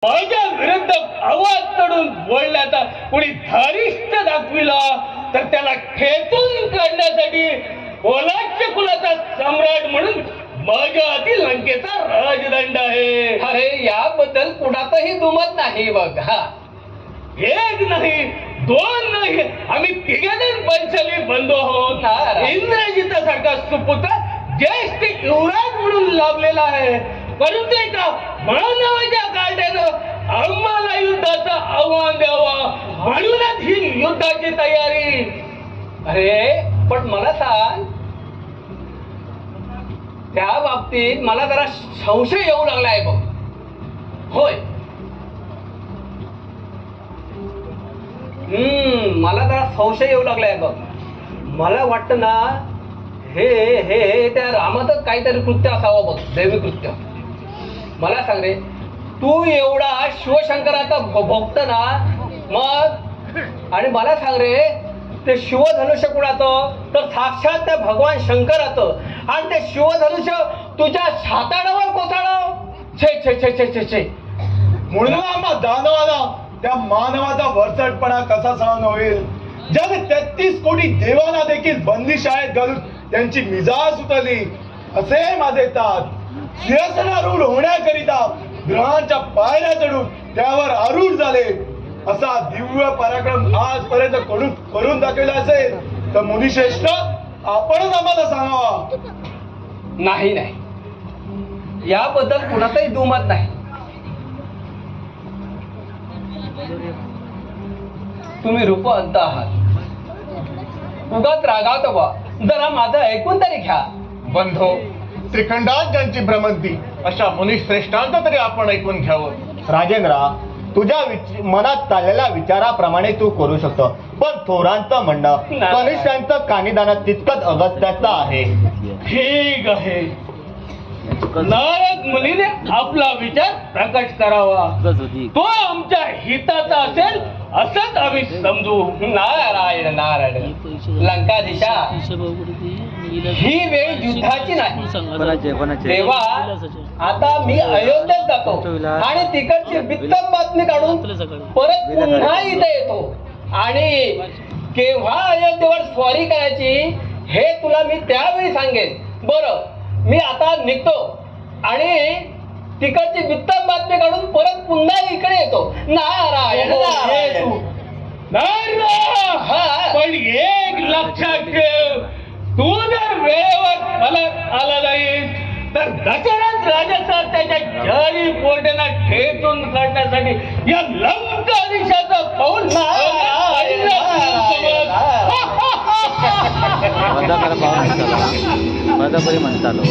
माझ्या विरुद्ध आवाज चढून बोलण्याचा कोणी धारिष्ट दाखविला तर त्याला खेचून काढण्यासाठी कोलाच्या कुलाचा सम्राट म्हणून माझ्या हाती लंकेचा राजदंड आहे. अरे याबद्दल कुणातही दुमत नाही बघ. हा एक नाही दोन नाही आम्ही तिघेजण पंचाली बंधू आहोत. इंद्रजितासारखा सुपुत्र ज्येष्ठ युवराज म्हणून लाभलेला आहे, परंतु एका मानवाच्या काढ्यानं आम्हाला युद्धाचं आव्हान द्यावा म्हणूनच ही युद्धाची तयारी. अरे पण मला सांग, त्या बाबतीत मला जरा संशय येऊ लागलाय बघ. होय, मला जरा संशय येऊ लागलाय बघ. मला वाटतं ना हे हे त्या रामातच काहीतरी कृत्य असावं बघ, दैवी कृत्य. मला सांग रे, तू एवढा शिवशंकराचा भक्त ना मग, आणि मला सांग रे ते शिवधनुष्य कुणाचं तर साक्षात त्या भगवान शंकराचं, आणि ते शिवधनुष्य तुझ्या छाताडावर कोसळलं. छे छे छे छे छे छे. म्हणून आम्हा दानवाला त्या मानवाचा वरचढपणा कसा सहन होईल, ज्याने 33 कोटी देवांना देखील बंदी शाळेत घालून त्यांची मिजाज उतरली. असे माझे तात सिंहासनारूढ होण्याकरिता ग्रहांच्या पायऱ्या चढून त्यावर आरूढ झाले. असा दिव्य पराक्रम आजपर्यंत करून दाखवला असेल तर मुनिश्रेष्ठ आपणच आम्हाला सांगावा. नाही नाही, याबद्दल कुणाचाही दुमत नाही. तुम्ही रूपवंत आहात, उगाच रागावतो बा. जरा माझं ऐकून तरी घ्या. बंधो, त्रिखंडात ज्यांची भ्रमंती अशा मुनिश्रेष्ठांचं तरी आपण ऐकून घ्यावं. राजेंद्रा, तुझ्या मनात चाललेल्या विचाराप्रमाणे तू करू शकतो, पण थोरांचं म्हणणं कनिष्ठांचं कानीदानात तितकंच अगत्याचं आहे. ठीक आहे, नारद मुनीने आपला विचार प्रकट करावा. तो आमच्या हिताचा असेल असंच आम्ही समजू. नारायण नारायण. लंकाधीशा, ही वेळ युद्धाची नाही. देवा, आता मी अयोध्येत जातो आणि तिकडची बित्तम बातमी काढून परत पुन्हा इथे येतो, आणि केव्हा अयोध्येवर स्वारी करायची हे तुला मी त्यावेळी सांगेन. बरं, मी आता निघतो आणि तिकडची बित्तम बातमी काढून परत पुन्हा इकडे येतो. नारायण नारायण. पण एक लक्षात ठेव, तू जर वेळेवर मला आला नाहीस तर दशरथ राजाचा त्याच्या चारी पोटांना ठेचून काढण्यासाठी या लंकाधीशाचं पाऊल म्हणतालो